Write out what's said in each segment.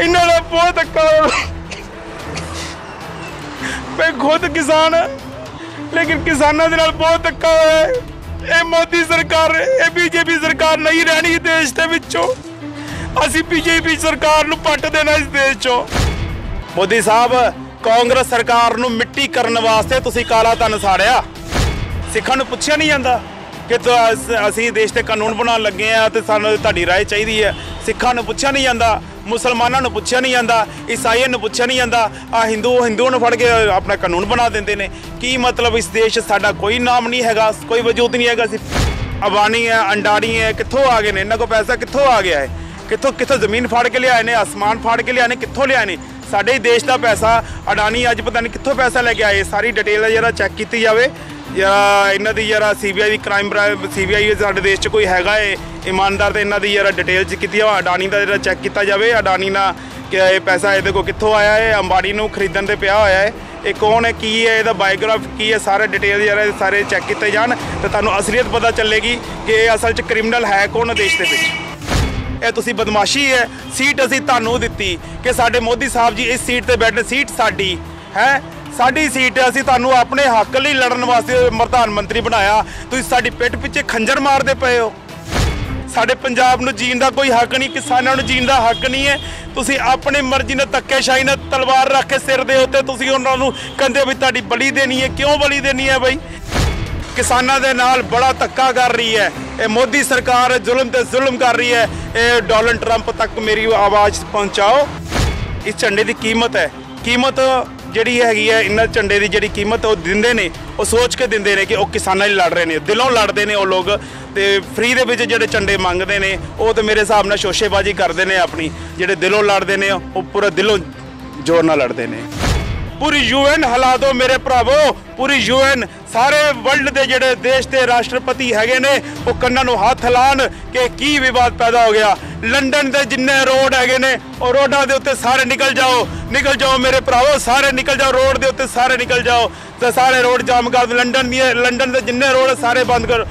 इन्हां दा बहुत धक्का। मैं खुद किसान लेकिन किसानों के नाल बहुत धक्का होया है। ये मोदी सरकार, ये बीजेपी सरकार नहीं रहनी देश के विचों। असीं बीजेपी सरकार नूं पट देना इस देश चों। मोदी साहब, कांग्रेस सरकार नूं मिट्टी करन वास्ते तुसीं काला धन साड़िया। सिखां नूं पुछिया नहीं जांदा कि असीं देश ते कानून बनाउण लगे आ ते सानूं तुहाडी राय चाहीदी है। सिखां नूं पुछिया नहीं जांदा, मुसलमानों नूं पुछिया नहीं जांदा, ईसाइयां नूं पुछिया नहीं जांदा। हिंदुओं नूं फड़ के अपना कानून बना देंदे ने। की मतलब इस देश साडा कोई नाम नहीं हैगा, कोई वजूद नहीं हैगा। अबानी है, अंडानी है, कित्थों आ गए ने? इन्हां कोल पैसा कित्थों आ गया है? कित्थों जमीन फाड़ के लियाए ने, आसमान फाड़ के लियाए ने, कित्थों लियाए ने? साडे ही देश का पैसा अडानी अज पता नहीं कित्थों पैसा लेके आए। सारी डिटेल जरा चैक की जाए। जरा इन्हां दी जरा CBI की क्राइम CBI साडे देश च कोई हैगा है ईमानदार, तो इन्हां दी जरा डिटेल की अडानी का जरा चैक किया जाए। अडानी ना क्या पैसा ये को कित्थों आया है? अंबानी नूं खरीदण ते पिया होया है। ये कौन है, की है, इसदा बायोग्राफ की है, सारे डिटेल जरा सारे चैक किए जान तो तुहानूं असलियत पता चलेगी कि असल च क्रिमिनल है कौन देश के विच। ये तुसी बदमाशी है। सीट असीं तुहानूं दित्ती कि साडे मोदी साहब जी इस सीट ते बैठे। सीट साडी है, साडी सीट। असीं तुहानूं अपने हक लई लड़न वास्ते प्रधानमंत्री बनाया। तुसीं साडी पिठ पिछे खंजर मारदे पए हो। साडे पंजाब नूं जीण दा कोई हक नहीं, किसानां नूं जीण दा हक नहीं है। तुसीं अपनी मर्जी नाल धक्केशाही नाल तलवार रख के सिर दे उत्ते तुसीं उन्हां नूं कहंदे भी तुहाडी बली देनी है। क्यों बली देनी है बई? किसानां दे नाल बड़ा धक्का कर रही है ये मोदी सरकार, जुल्म ते जुल्म कर रही है। ये डोनाल्ड ट्रंप तक मेरी आवाज़ पहुँचाओ। इस झंडे की कीमत है, कीमत जिहड़ी हैगी है, इन्हां झंडे की जिहड़ी कीमत वो दिंदे ने, वो सोच के दिंदे ने कि वो किसानां लई लड़ रहे ने, दिलों लड़ते हैं वो लोग। तो फ्री दे विच जिहड़े झंडे मंगते हैं वो तो मेरे हिसाब नाल शोशेबाजी करते हैं अपनी। जिहड़े दिलों लड़ते हैं वो पूरा दिलों जोर नाल लड़ते हैं। पूरी UN हिला दो मेरे भरावो, पूरी UN सारे वर्ल्ड के जिहड़े देश के राष्ट्रपति हैगे ने वो कन्नां नूं हत्थ लाण कि की विवाद पैदा हो गया। लंडन के जिन्ने रोड हैगे ने और रोडां दे उत्ते सारे निकल जाओ मेरे भरावो, सारे निकल जाओ रोड के उत्ते, सारे निकल जाओ तो सारे रोड जाम कर दो। लंडन के जिन्ने रोड सारे बंद करो।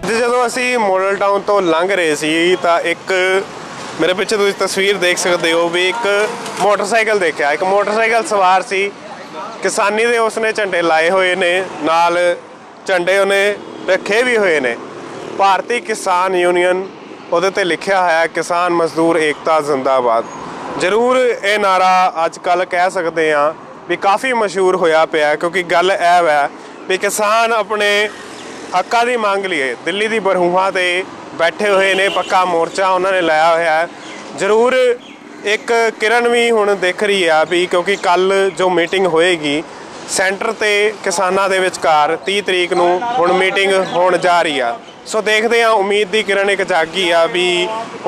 ਜਦੋਂ ਅਸੀਂ ਮੋਡਲ ਟਾਊਨ ਤੋਂ ਲੰਘ ਰਹੇ ਸੀ ਤਾਂ ਇੱਕ ਮੇਰੇ ਪਿੱਛੇ ਤੁਸੀਂ ਤਸਵੀਰ ਦੇਖ ਸਕਦੇ ਹੋ ਵੀ ਇੱਕ ਮੋਟਰਸਾਈਕਲ ਦੇਖਿਆ। ਇੱਕ ਮੋਟਰਸਾਈਕਲ ਸਵਾਰ ਸੀ, ਕਿਸਾਨੀ ਦੇ ਉਸਨੇ ਝੰਡੇ ਲਾਏ ਹੋਏ ਨੇ, ਨਾਲ ਝੰਡੇ ਉਹਨੇ ਰੱਖੇ ਵੀ ਹੋਏ ਨੇ। ਭਾਰਤੀ ਕਿਸਾਨ ਯੂਨੀਅਨ ਉਹਦੇ 'ਤੇ ਲਿਖਿਆ ਹੋਇਆ ਕਿਸਾਨ ਮਜ਼ਦੂਰ ਏਕਤਾ ਜ਼ਿੰਦਾਬਾਦ। ਜ਼ਰੂਰ ਇਹ ਨਾਰਾ ਅੱਜ ਕੱਲ੍ਹ ਕਹਿ ਸਕਦੇ ਹਾਂ ਵੀ ਕਾਫੀ ਮਸ਼ਹੂਰ ਹੋਇਆ ਪਿਆ, ਕਿਉਂਕਿ ਗੱਲ ਇਹ ਹੈ ਵੀ ਕਿਸਾਨ ਆਪਣੇ हक्कां की मंग लिए दिल्ली की बरहूहां ते बैठे हुए ने। पक्का मोर्चा उन्होंने लाया हुआ है। जरूर एक किरण भी हुण दिख रही है भी, क्योंकि कल जो मीटिंग होएगी सेंटर ते किसानां दे विचकार 30 तरीक नूं हुण मीटिंग होण जा रही है। सो देखते हैं, उम्मीद की किरण एक जागी आ भी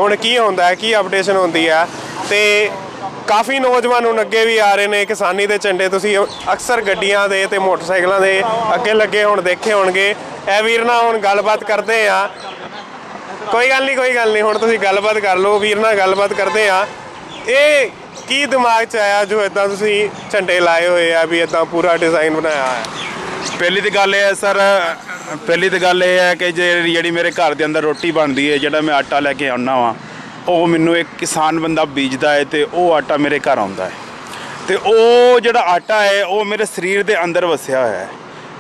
हुण की हुंदा है, की अपडेशन होंदी है। ते काफ़ी नौजवान हुण अगे भी आ रहे हैं। किसानी के झंडे तुसीं अक्सर गड्डियां दे ते मोटरसाइकिलों के अगे लगे हुण देखे होणगे। ए वीर नाल हुण गलबात करते हैं। कोई गल नहीं हुण तुसीं गलबात कर लो। वीर नाल गलबात करते हैं। ये की दिमाग च आया जो इदां तुसीं झंडे लाए हुए आ भी इदां पूरा डिज़ाइन बनाया है? पहली तो गल है सर, पहली तो गल यह है कि जी मेरे घर के अंदर रोटी बनती है, जो मैं आटा लैके आना वा, वो मैनू एक किसान बंदा बीजदा है तो वह आटा मेरे घर आता है। तो वो जो आटा है वो मेरे शरीर के अंदर वसिया हुआ है।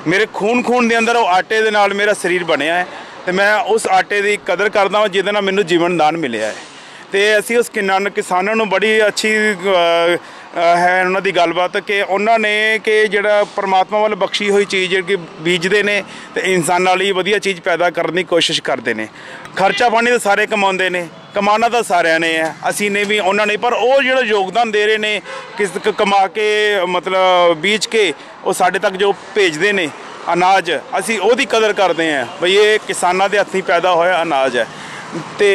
मेरे खून के अंदर वो आटे के नाल मेरा शरीर बनया है। तो मैं उस आटे की कदर करदा वा जिहदे नाल मैनू जीवन दान मिलिया है। तो असी उस किसानों नूं बड़ी अच्छी है उन्हों की गलबात कि उन्होंने कि जिहड़ा परमात्मा वाल बख्शी हुई चीज़ कि बीजते हैं तो इंसानां लई वधिया चीज़ पैदा करने की कोशिश करते हैं। खर्चा पानी तो सारे कमाते हैं, कमाना तो सारिਆਂ ने है, असी ने भी उन्होंने, पर वो जो योगदान दे रहे हैं किस कमा के मतलब बीज के वो साढ़े तक जो भेजते हैं अनाज, असी ओदी कदर करते हैं भाई ये किसानों के हत्थीं पैदा होया अनाज है। तो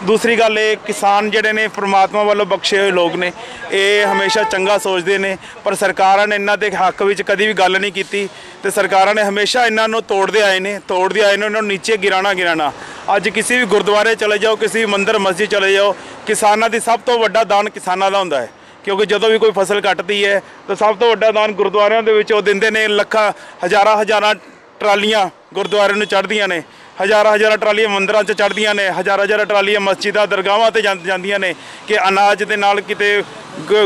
दूसरी गल ये किसान जिहड़े ने परमात्मा वालों बख्शे हुए लोग ने, ये हमेशा चंगा सोचते हैं, पर सरकारां ने इन्हां दे हक विच कदी भी गल नहीं की। तो सरकारां ने हमेशा इन्हां नूं तोड़ते आए ने इन्हां नूं नीचे गिराना। अज किसी भी गुरुद्वारे चले जाओ, किसी भी मंदिर मस्जिद चले जाओ, किसानां दी सब तो वड्डा दान किसानां दा हुंदा है। क्योंकि जो भी कोई फसल कटती है तो सब तो वड्डा दान गुरुद्वारियां दे विच दिंदे ने। लखां हज़ारां ट्रालियां गुरुद्वारे नूं चढ़दियां ने ਹਜ਼ਾਰਾਂ ਟਰਾਲੀਆਂ ਮੰਦਰਾਂ 'ਚ ਚੜ੍ਹਦੀਆਂ ਨੇ, ਹਜ਼ਾਰਾਂ ਟਰਾਲੀਆਂ ਮਸਜਿਦਾਂ ਦਰਗਾਹਾਂ ਤੇ ਜਾਂਦੀਆਂ ਨੇ ਕਿ ਅਨਾਜ ਦੇ ਨਾਲ ਕਿਤੇ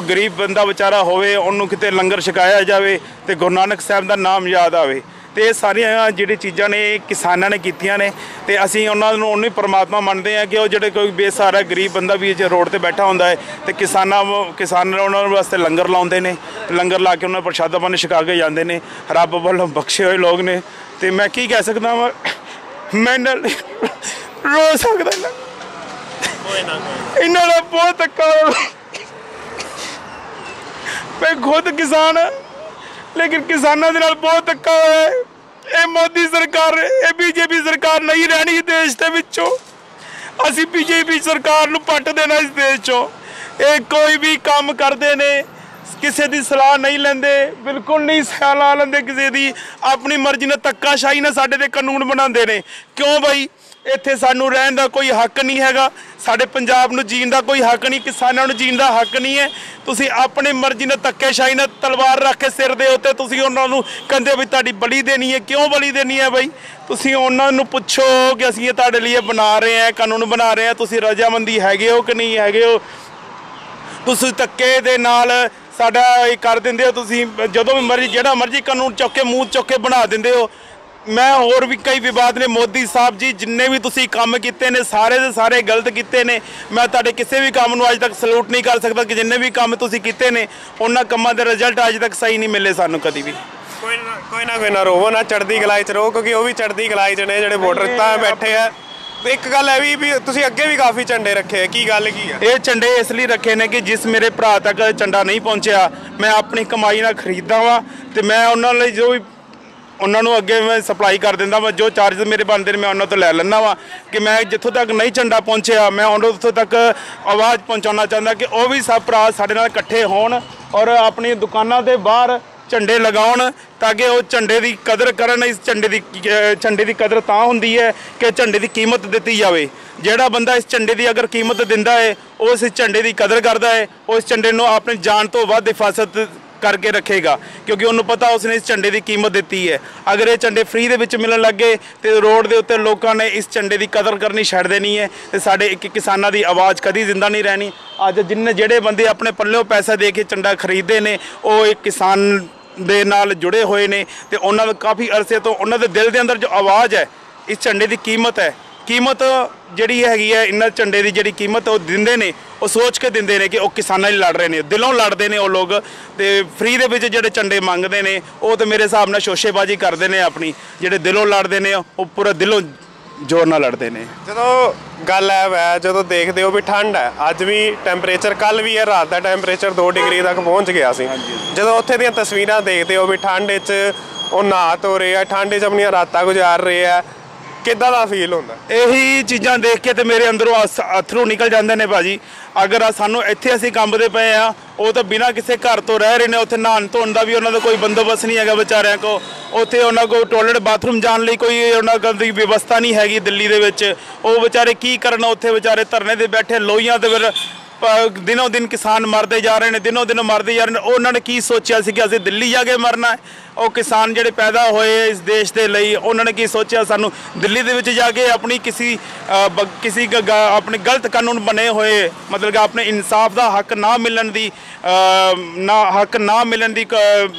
ਗਰੀਬ ਬੰਦਾ ਵਿਚਾਰਾ ਹੋਵੇ ਉਹਨੂੰ ਕਿਤੇ ਲੰਗਰ ਛਕਾਇਆ ਜਾਵੇ ਤੇ ਗੁਰੂ ਨਾਨਕ ਸਾਹਿਬ ਦਾ ਨਾਮ ਯਾਦ ਆਵੇ। ਤੇ ਇਹ ਸਾਰੀਆਂ ਜਿਹੜੀ ਚੀਜ਼ਾਂ ਨੇ ਕਿਸਾਨਾਂ ਨੇ ਕੀਤੀਆਂ ਨੇ ਤੇ ਅਸੀਂ ਉਹਨਾਂ ਨੂੰ ਉਹਨੂੰ ਪਰਮਾਤਮਾ ਮੰਨਦੇ ਹਾਂ ਕਿ ਉਹ ਜਿਹੜੇ ਕੋਈ ਬੇਸਹਾਰਾ ਗਰੀਬ ਬੰਦਾ ਵੀ ਜੇ ਰੋਡ ਤੇ ਬੈਠਾ ਹੁੰਦਾ ਹੈ ਤੇ ਕਿਸਾਨ ਉਹਨਾਂ ਵਾਸਤੇ ਲੰਗਰ ਲਾਉਂਦੇ ਨੇ, ਲੰਗਰ ਲਾ ਕੇ ਉਹਨਾਂ ਨੂੰ ਪ੍ਰਸ਼ਾਦਾ ਪਾਣੀ ਛਕਾ ਕੇ ਜਾਂਦੇ ਨੇ। ਰੱਬ ਵੱਲੋਂ ਬਖਸ਼ੇ ਹੋਏ ਲੋਕ ਨੇ ਤੇ ਮੈਂ ਕੀ ਕਹਿ ਸਕਦਾ ਵਾਂ, ਮੈਂ ਰੋ ਸਕਦਾ ਇਹਨਾਂ ਦਾ ਬਹੁਤ ਧੱਕਾ। ਮੈਂ ਖੁਦ ਕਿਸਾਨ ਹਾਂ लेकिन किसानों के नाल बहुत धक्का होया है। ये मोदी सरकार, ये बीजेपी सरकार नहीं रहनी देश के विचों। असी बीजेपी सरकार नूं पट देना इस देश चों। ये कोई भी काम करते ने किसी की सलाह नहीं लेंदे, बिल्कुल नहीं सलाह लेंदे किसी की, अपनी मर्जी ने धक्काशाही ने साडे ते कानून बनाते हैं। क्यों भाई इत्थे सानू रहन दा कोई हक नहीं हैगा, साडे पंजाब नूं जीण दा कोई हक नहीं, किसानां नूं जीण दा हक नहीं है। तुसीं अपनी मर्जी ने धक्केशाही ने तलवार रख के सिर दे उत्ते तुसीं उन्हां नूं कहंदे भी तुहाडी बली देनी है। क्यों बली देनी है भाई? तुसीं उन्हां नूं पुछो कि असीं ये तुहाडे लिए बना रहे हैं, कानून बना रहे हैं, तुसीं रजामंदी हैगे हो कि नहीं हैगे हो? तुसीं धक्के दे नाल साडा कर दिंदे हो, तुसीं जदों भी मर्जी जिहड़ा मर्जी कानून चुक के मूँह चुक के बना दिंदे हो। मैं होर भी कई विवाद ने, मोदी साहब जी जिन्ने भी तुसीं काम किए ने सारे दे सारे गलत किए ने। मैं तुहाडे किसी भी काम नूं अज तक सलूट नहीं कर सकता कि जिन्ने भी काम तुसीं किए ने उन्हां कामां दे रिजल्ट अज तक सही नहीं मिले सानूं कदी भी। कोई ना रोवो ना, चढ़दी कलाई च रहो क्योंकि वो भी चढ़दी कलाई च ने जिहड़े वोटर तां बैठे है। तो एक गल है भी तुसीं अगे भी काफ़ी झंडे रखे है, की गल की है? ये झंडे इसलिए रखे ने कि जिस मेरे भरा तक झंडा नहीं पहुँचया मैं अपनी कमाई नाल खरीददा वां ते मैं उन्हां लई जो भी उन्होंने अगे मैं सप्लाई कर दिंदा वा, जो चार्ज मेरे बनते हैं मैं उन्होंने तो लै लैना वा कि मैं जितों तक नहीं झंडा पहुँचया मैं उतों तक आवाज़ पहुँचाना चाहता कि वह भी सब भरा साडे नाल इकट्ठे होण और अपनी दुकानों के बाहर झंडे लगाउण ताकि वो झंडे की कदर करन। इस झंडे की कदर तां हुंदी है कि झंडे की कीमत दित्ती जाए। जिहड़ा बंदा इस झंडे की अगर कीमत दिंदा है वो इस झंडे की कदर करता है, उस झंडे नूं अपनी जान तो वध हिफाजत करके रखेगा क्योंकि उन्होंने पता उसने इस झंडे की कीमत दी है। अगर ये झंडे फ्री दे विच मिलण लग गए तो रोड के उत्ते लोगों ने इस झंडे की कदर करनी छड्ड देनी है तो साडे किसानां दी आवाज़ कदी जिंदा नहीं रहनी। अज जिन्ने जिहड़े बंदे अपने पल्लों पैसा दे के झंडा खरीदते हैं वो एक किसान दे नाल जुड़े हुए ने ते उन्हां दा काफ़ी अरसे तो उन्हां दे दिल दे अंदर जो आवाज़ है इस झंडे की कीमत है, कीमत जिहड़ी हैगी है इन्हां झंडे की जिहड़ी कीमत वो दिंदे ने वो सोच के दिंदे ने कि वो किसानां लई लड़ रहे हैं, दिलों लड़ते हैं वो लोग। तो फ्री दे विच जिहड़े झंडे मंगते हैं वो तो मेरे हिसाब नाल शोशेबाजी करते हैं अपनी, जिहड़े दिलों लड़ते हैं वो पूरा दिलों जोर नाल लड़ते हैं। ਜਦੋਂ ਗੱਲ ਹੈ ਜਦੋਂ ਦੇਖਦੇ ਹੋ ਵੀ ਠੰਡ ਹੈ, ਅੱਜ ਵੀ ਟੈਂਪਰੇਚਰ ਕੱਲ ਵੀ ਹੈ ਰਾਤ ਦਾ ਟੈਂਪਰੇਚਰ 2 ਡਿਗਰੀ ਤੱਕ ਪਹੁੰਚ ਗਿਆ ਸੀ। ਜਦੋਂ ਉੱਥੇ ਦੀਆਂ ਤਸਵੀਰਾਂ ਦੇਖਦੇ ਹੋ ਵੀ ਠੰਡ ਵਿੱਚ ਉਹ ਨਹਾ ਧੋ ਰਹੇ ਆ, ਠੰਡ ਵਿੱਚ ਆਪਣੀਆਂ ਰਾਤਾਂ ਗੁਜ਼ਾਰ ਰਹੇ ਆ, ਕਿੱਦਾਂ ਦਾ ਫੀਲ ਹੁੰਦਾ? यही चीज़ां देख के तो मेरे अंदरों अथरू निकल जाते हैं भाजी। अगर सानू इत्थे असीं कंबदे पे आ वो तो बिना किसी घर तो रह रहे हैं, उत्थे नहान धोन का भी उन्होंने कोई बंदोबस्त नहीं है बेचारिਆਂ को, उत्थे उन्होंने को टॉयलेट बाथरूम जाने ਲਈ कोई उन्होंने की व्यवस्था नहीं हैगी दिल्ली दे विच। वो बेचारे की करन, उत्थे बेचारे धरने ते बैठे लोहियां ते फिर दिनों दिन किसान मरते जा रहे हैं, दिनों दिन मरते जा रहे हैं। उन्होंने की सोचा सी कि असीं दिल्ली जाके मरना है? वो किसान जिहड़े पैदा होए इस देश के लिए उन्होंने की सोचा सानू दिल्ली दे विच जाके अपनी किसी अपने गलत कानून बने हुए मतलब कि अपने इंसाफ का हक ना मिलन दी ना मिलन दी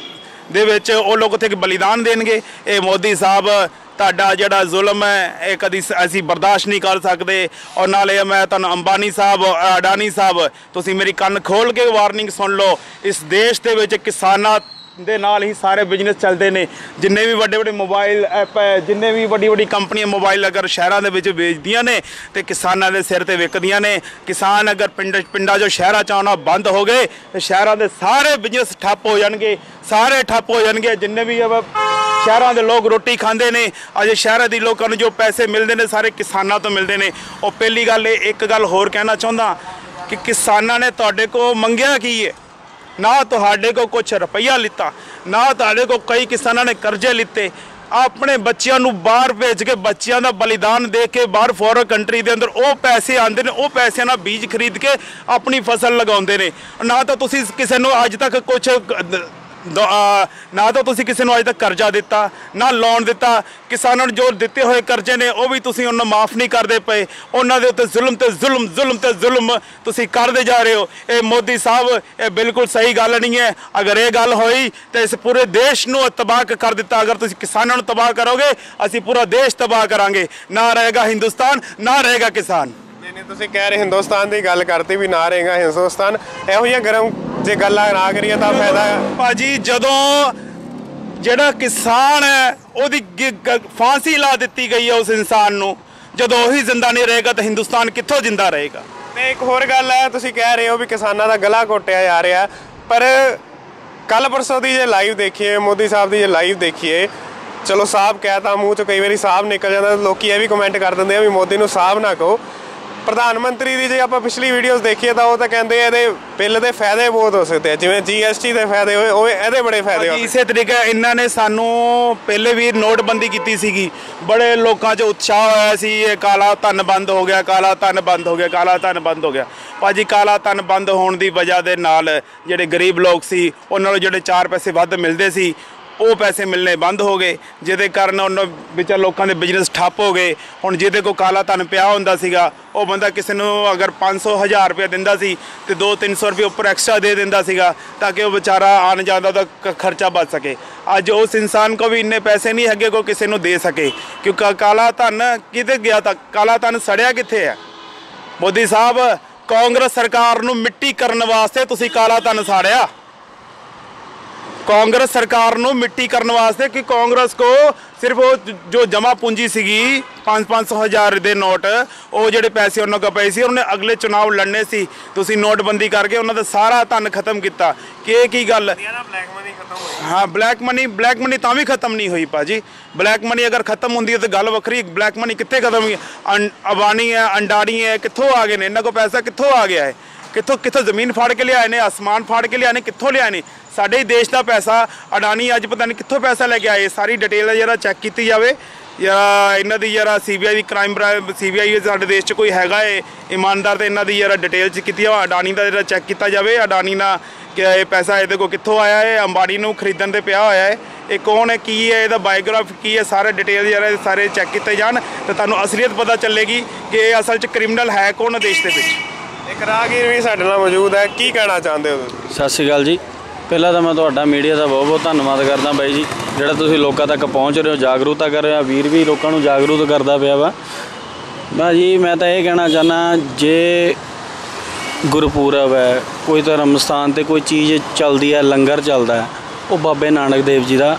दे विच वो लोग उत्थे बलिदान देणगे। ये मोदी साहब ਤੁਹਾਡਾ ਜਿਹੜਾ ਜ਼ੁਲਮ ਹੈ ਇਹ ਕਦੀ ਅਸੀਂ ਬਰਦਾਸ਼ਤ ਨਹੀਂ ਕਰ ਸਕਦੇ। ਔਰ ਨਾਲੇ ਮੈਂ ਤੁਹਾਨੂੰ ਅੰਬਾਨੀ ਸਾਹਿਬ ਅਡਾਨੀ ਸਾਹਿਬ ਤੁਸੀਂ ਮੇਰੀ ਕੰਨ ਖੋਲ ਕੇ ਵਾਰਨਿੰਗ ਸੁਣ ਲਓ, ਇਸ ਦੇਸ਼ ਦੇ ਵਿੱਚ ਕਿਸਾਨਾਂ ਦੇ ਨਾਲ ਹੀ ਸਾਰੇ ਬਿਜ਼ਨਸ ਚੱਲਦੇ ਨੇ। ਜਿੰਨੇ ਵੀ ਵੱਡੇ ਵੱਡੇ ਮੋਬਾਈਲ ਐਪ ਹੈ, ਜਿੰਨੇ ਵੀ ਵੱਡੀ ਵੱਡੀ ਕੰਪਨੀਆਂ ਮੋਬਾਈਲ ਅਗਰ ਸ਼ਹਿਰਾਂ ਦੇ ਵਿੱਚ ਵੇਚਦੀਆਂ ਨੇ ਤੇ ਕਿਸਾਨਾਂ ਦੇ ਸਿਰ ਤੇ ਵਿਕਦੀਆਂ ਨੇ। ਕਿਸਾਨ ਅਗਰ ਪਿੰਡਾਂ ਜੋ ਸ਼ਹਿਰਾਂ 'ਚ ਆਉਣਾ ਬੰਦ ਹੋ ਗਏ ਤੇ ਸ਼ਹਿਰਾਂ ਦੇ ਸਾਰੇ ਬਿਜ਼ਨਸ ਠੱਪ ਹੋ ਜਾਣਗੇ, ਸਾਰੇ ਠੱਪ ਹੋ ਜਾਣਗੇ। ਜਿੰਨੇ ਵੀ शहरों के लोग रोटी खाते हैं अजे शहर के लोगों को जो पैसे मिलते हैं सारे किसानों तो मिलते हैं। और पहली गल एक गल होर कहना चाहता कि किसानों ने तुहाडे को मंगया की है, ना तुहाडे को कुछ रुपया लिता, ना तुहाडे को कई किसानों ने कर्जे लिते। अपने बच्चों को बाहर भेज के बच्चों का बलिदान दे के बाहर फॉरन कंट्री के अंदर वो पैसे आते हैं, वो पैसों का बीज खरीद के अपनी फसल लगाते हैं। ना तो तुसीं किसी को अज तक कुछ ਨਾ ਤਾਂ ਤੁਸੀਂ ਕਿਸੇ ਨੂੰ ਅੱਜ ਤੱਕ ਕਰਜ਼ਾ ਦਿੱਤਾ, ਨਾ ਲੋਨ ਦਿੱਤਾ। ਕਿਸਾਨਾਂ ਨੂੰ ਜੋ ਦਿੱਤੇ ਹੋਏ ਕਰਜ਼ੇ ਨੇ ਉਹ ਵੀ ਤੁਸੀਂ ਉਹਨਾਂ ਮਾਫ ਨਹੀਂ ਕਰਦੇ ਪਏ। ਉਹਨਾਂ ਦੇ ਉੱਤੇ ਜ਼ੁਲਮ ਤੇ ਜ਼ੁਲਮ ਤੁਸੀਂ ਕਰਦੇ ਜਾ ਰਹੇ ਹੋ। ਇਹ ਮੋਦੀ ਸਾਹਿਬ, ਇਹ ਬਿਲਕੁਲ ਸਹੀ ਗੱਲ ਨਹੀਂ ਹੈ। ਅਗਰ ਇਹ ਗੱਲ ਹੋਈ ਤਾਂ ਇਸ ਪੂਰੇ ਦੇਸ਼ ਨੂੰ ਤਬਾਹ ਕਰ ਦਿੱਤਾ। ਅਗਰ ਤੁਸੀਂ ਕਿਸਾਨਾਂ ਨੂੰ ਤਬਾਹ ਕਰੋਗੇ, ਅਸੀਂ ਪੂਰਾ ਦੇਸ਼ ਤਬਾਹ ਕਰਾਂਗੇ। ਨਾ ਰਹੇਗਾ ਹਿੰਦੁਸਤਾਨ, ਨਾ ਰਹੇਗਾ ਕਿਸਾਨ। ਨਹੀਂ, ਤੁਸੀਂ ਕਹਿ ਰਹੇ ਹਿੰਦੁਸਤਾਨ ਦੀ ਗੱਲ ਕਰਤੀ ਵੀ ਨਾ ਰਹੇਗਾ ਹਿੰਦੁਸਤਾਨ। ਇਹੋ ਜਿਹੀਆਂ ਗਰਮ ਜੇ ਗੱਲਾਂ ਨਾ ਕਰੀਏ ਤਾਂ ਫਾਇਦਾ ਹੈ ਭਾਜੀ। ਜਦੋਂ ਜਿਹੜਾ ਕਿਸਾਨ ਹੈ ਉਹਦੀ ਫਾਂਸੀ ਲਾ ਦਿੱਤੀ ਗਈ ਹੈ ਉਸ ਇਨਸਾਨ ਨੂੰ, ਜਦੋਂ ਉਹੀ ਜ਼ਿੰਦਾ ਨਹੀਂ ਰਹੇਗਾ ਤਾਂ ਹਿੰਦੁਸਤਾਨ ਕਿੱਥੋਂ ਜ਼ਿੰਦਾ ਰਹੇਗਾ। ਤੇ ਇੱਕ ਹੋਰ ਗੱਲ ਹੈ, ਤੁਸੀਂ ਕਹਿ ਰਹੇ ਹੋ ਵੀ ਕਿਸਾਨਾਂ ਦਾ ਗਲਾ ਘੋਟਿਆ ਜਾ ਰਿਹਾ, ਪਰ ਕੱਲ ਪਰਸੋਂ ਦੀ ਜੇ ਲਾਈਵ ਦੇਖੀਏ, ਮੋਦੀ ਸਾਹਿਬ ਦੀ ਜੇ ਲਾਈਵ ਦੇਖੀਏ, ਚਲੋ ਸਾਹਬ ਕਹਿਤਾ ਮੂੰਹ ਚੋਂ ਕਈ ਵਾਰੀ ਸਾਹਬ ਨਿਕਲ ਜਾਂਦਾ, ਲੋਕੀ ਇਹ ਵੀ ਕਮੈਂਟ ਕਰ ਦਿੰਦੇ ਆ ਵੀ ਮੋਦੀ ਨੂੰ ਸਾਹਬ ਨਾ ਕਹੋ। ਪ੍ਰਧਾਨ ਮੰਤਰੀ ਦੀ ਜੇ ਆਪਾਂ ਪਿਛਲੀ ਵੀਡੀਓਜ਼ ਦੇਖੀਏ ਤਾਂ ਉਹ ਤਾਂ ਕਹਿੰਦੇ ਇਹਦੇ ਬਿੱਲ ਦੇ ਫਾਇਦੇ ਬਹੁਤ ਹੋ ਸਕਦੇ ਆ, ਜਿਵੇਂ GST ਦੇ ਫਾਇਦੇ ਹੋਏ ਉਹ ਇਹਦੇ ਬੜੇ ਫਾਇਦੇ ਹੋਏ। ਇਸੇ ਤਰੀਕੇ ਇਹਨਾਂ ਨੇ ਸਾਨੂੰ ਪਹਿਲੇ ਵੀ ਨੋਟਬੰਦੀ ਕੀਤੀ ਸੀਗੀ, ਬੜੇ ਲੋਕਾਂ 'ਚ ਉਤਸ਼ਾਹ ਹੋਇਆ ਸੀ, ਇਹ ਕਾਲਾ ਧਨ ਬੰਦ ਹੋ ਗਿਆ, ਕਾਲਾ ਧਨ ਬੰਦ ਹੋ ਗਿਆ, ਕਾਲਾ ਧਨ ਬੰਦ ਹੋ ਗਿਆ। ਭਾਜੀ ਧਨ ਬੰਦ ਹੋਣ ਦੀ ਵਜ੍ਹਾ ਦੇ ਨਾਲ ਜਿਹੜੇ ਗਰੀਬ ਲੋਕ ਸੀ ਉਹਨਾਂ ਨੂੰ ਜਿਹੜੇ 4 ਪੈਸੇ ਵੱਧ ਮਿਲਦੇ ਸੀ ਉਹ ਪੈਸੇ ਮਿਲਣੇ ਬੰਦ ਹੋ ਗਏ, ਜਿਹਦੇ ਕਾਰਨ ਉਹਨਾਂ ਵਿੱਚ ਲੋਕਾਂ ਦੇ ਬਿਜ਼ਨਸ ਠੱਪ ਹੋ ਗਏ। ਹੁਣ ਜਿਹਦੇ ਕੋਲ ਕਾਲਾ ਧਨ ਪਿਆ ਹੁੰਦਾ ਸੀਗਾ ਉਹ ਬੰਦਾ ਕਿਸੇ ਨੂੰ ਅਗਰ 500,000 ਰੁਪਏ ਦਿੰਦਾ ਸੀ ਤੇ 200-300 ਰੁਪਏ ਉੱਪਰ ਐਕਸਟਰਾ ਦੇ ਦਿੰਦਾ ਸੀਗਾ ਤਾਂ ਕਿ ਉਹ ਵਿਚਾਰਾ ਆਉਣ ਜਾਣ ਦਾ ਖਰਚਾ ਬਚ ਸਕੇ। ਅੱਜ ਉਸ ਇਨਸਾਨ ਕੋ ਵੀ ਇੰਨੇ ਪੈਸੇ ਨਹੀਂ ਹੈਗੇ ਕੋ ਕਿਸੇ ਨੂੰ ਦੇ ਸਕੇ, ਕਿਉਂਕਿ ਕਾਲਾ ਧਨ ਕਿਤੇ ਗਿਆ ਤਾਂ ਕਾਲਾ ਧਨ ਸੜਿਆ ਕਿੱਥੇ ਹੈ। ਮੋਦੀ ਸਾਹਿਬ, ਕਾਂਗਰਸ ਸਰਕਾਰ ਨੂੰ ਮਿੱਟੀ ਕਰਨ ਵਾਸਤੇ ਤੁਸੀਂ ਕਾਲਾ ਧਨ ਸਾੜਿਆ। कांग्रेस सरकार ਨੂੰ ਮਿੱਟੀ ਕਰਨ ਵਾਸਤੇ ਕਿ ਕਾਂਗਰਸ ਕੋ ਸਿਰਫ ਉਹ ਜੋ ਜਮਾ ਪੂੰਜੀ ਸੀਗੀ 500-500 ਦੇ ਨੋਟ, ਉਹ ਜਿਹੜੇ ਪੈਸੇ ਉਹਨਾਂ ਕੋਲ ਪਏ ਸੀ ਉਹਨੇ ਅਗਲੇ ਚੁਣਾਵ ਲੜਨੇ ਸੀ, ਤੁਸੀਂ ਨੋਟਬੰਦੀ ਕਰਕੇ ਉਹਨਾਂ ਦਾ ਸਾਰਾ ਧਨ ਖਤਮ ਕੀਤਾ। ਕਿ ਇਹ ਕੀ ਗੱਲ? ਹਾਂ, ਬਲੈਕ ਮਨੀ ਤਾਂ ਵੀ ਖਤਮ ਨਹੀਂ ਹੋਈ ਭਾਜੀ। ਬਲੈਕ ਮਨੀ ਅਗਰ ਖਤਮ ਹੁੰਦੀ ਹੈ ਤਾਂ ਗੱਲ ਵੱਖਰੀ, ਬਲੈਕ ਮਨੀ ਕਿੱਥੇ ਖਤਮ ਹੋਈ? ਅਬਾਨੀ ਹੈ, ਅੰਡਾਣੀ ਹੈ, ਕਿੱਥੋਂ ਆ ਗਏ ਨੇ? ਇਹਨਾਂ ਕੋਲ ਪੈਸਾ ਕਿੱਥੋਂ ਆ ਗਿਆ ਹੈ? ਕਿੱਥੋਂ ਜ਼ਮੀਨ ਫਾੜ ਕੇ ਲਿਆਏ ਨੇ, ਆਸਮਾਨ ਫਾੜ ਕੇ ਲਿਆਏ ਨੇ, ਕਿੱਥੋਂ ਲਿਆਏ ਨੇ? ਸਾਡੇ ਦੇਸ਼ ਦਾ ਪੈਸਾ ਅਡਾਨੀ ਅੱਜ ਪਤਾ ਨਹੀਂ ਕਿੱਥੋਂ ਪੈਸਾ ਲੈ ਕੇ ਆਏ। ਸਾਰੀ ਡਿਟੇਲ ਜਰਾ ਚੈੱਕ ਕੀਤੀ ਜਾਵੇ ਜਾਂ ਇਹਨਾਂ ਦੀ ਜਰਾ CBI ਦੀ CBI ਸਾਡੇ ਦੇਸ਼ 'ਚ ਕੋਈ ਹੈਗਾ ਏ ਇਮਾਨਦਾਰ ਤੇ ਇਹਨਾਂ ਦੀ ਜਰਾ ਡਿਟੇਲ 'ਚ ਕੀਤੀ ਆ। ਅਡਾਨੀ ਦਾ ਜਿਹੜਾ ਚੈੱਕ ਕੀਤਾ ਜਾਵੇ, ਅਡਾਨੀ ਨਾਲ ਕਿ ਇਹ ਪੈਸਾ ਇਹਦੇ ਕੋਲ ਕਿੱਥੋਂ ਆਇਆ ਹੈ, ਅੰਬਾਨੀ ਨੂੰ ਖਰੀਦਣ ਤੇ ਪਿਆ ਹੋਇਆ ਹੈ, ਇਹ ਕੌਣ ਹੈ, ਕੀ ਹੈ, ਇਹਦਾ ਬਾਇਓਗ੍ਰਾਫੀ ਕੀ ਹੈ, ਸਾਰੇ ਡਿਟੇਲ ਜਰਾ ਸਾਰੇ ਚੈੱਕ ਕੀਤੇ ਜਾਣ ਤਾਂ ਤੁਹਾਨੂੰ ਅਸਲੀਅਤ ਪਤਾ ਚੱਲੇਗੀ ਕਿ ਇਹ ਅਸਲ 'ਚ ਕ੍ਰਿਮੀਨਲ ਹੈ ਕੌਣ ਦੇਸ਼ ਦੇ ਵਿੱਚ। ਇੱਕ ਰਾਹਗੀਰ ਵੀ ਸਾਡੇ ਨਾਲ ਮੌਜੂਦ ਹੈ, ਕੀ ਕਹਿਣਾ ਚਾਹੁੰਦੇ ਹੋ? ਸਤਿ ਸ਼੍ਰੀ ਅਕਾਲ ਜੀ। ਪਹਿਲਾਂ ਤਾਂ ਮੈਂ ਤੁਹਾਡਾ ਮੀਡੀਆ ਦਾ ਬਹੁਤ ਬਹੁਤ ਧੰਨਵਾਦ ਕਰਦਾ ਬਾਈ ਜੀ, ਜਿਹੜਾ ਤੁਸੀਂ ਲੋਕਾਂ ਤੱਕ ਪਹੁੰਚ ਰਹੇ ਹੋ, ਜਾਗਰੂਕਤਾ ਕਰ ਰਹੇ ਹੋ। ਵੀਰ ਵੀ ਲੋਕਾਂ ਨੂੰ ਜਾਗਰੂਕ ਕਰਦਾ ਪਿਆ ਵਾ। ਮੈਂ ਤਾਂ ਇਹ ਕਹਿਣਾ ਚਾਹੁੰਦਾ, ਜੇ ਗੁਰਪੁਰਬ ਹੈ, ਕੋਈ ਧਰਮ ਸਥਾਨ 'ਤੇ ਕੋਈ ਚੀਜ਼ ਚੱਲਦੀ ਹੈ, ਲੰਗਰ ਚੱਲਦਾ ਹੈ, ਉਹ ਬਾਬੇ ਨਾਨਕ ਦੇਵ ਜੀ ਦਾ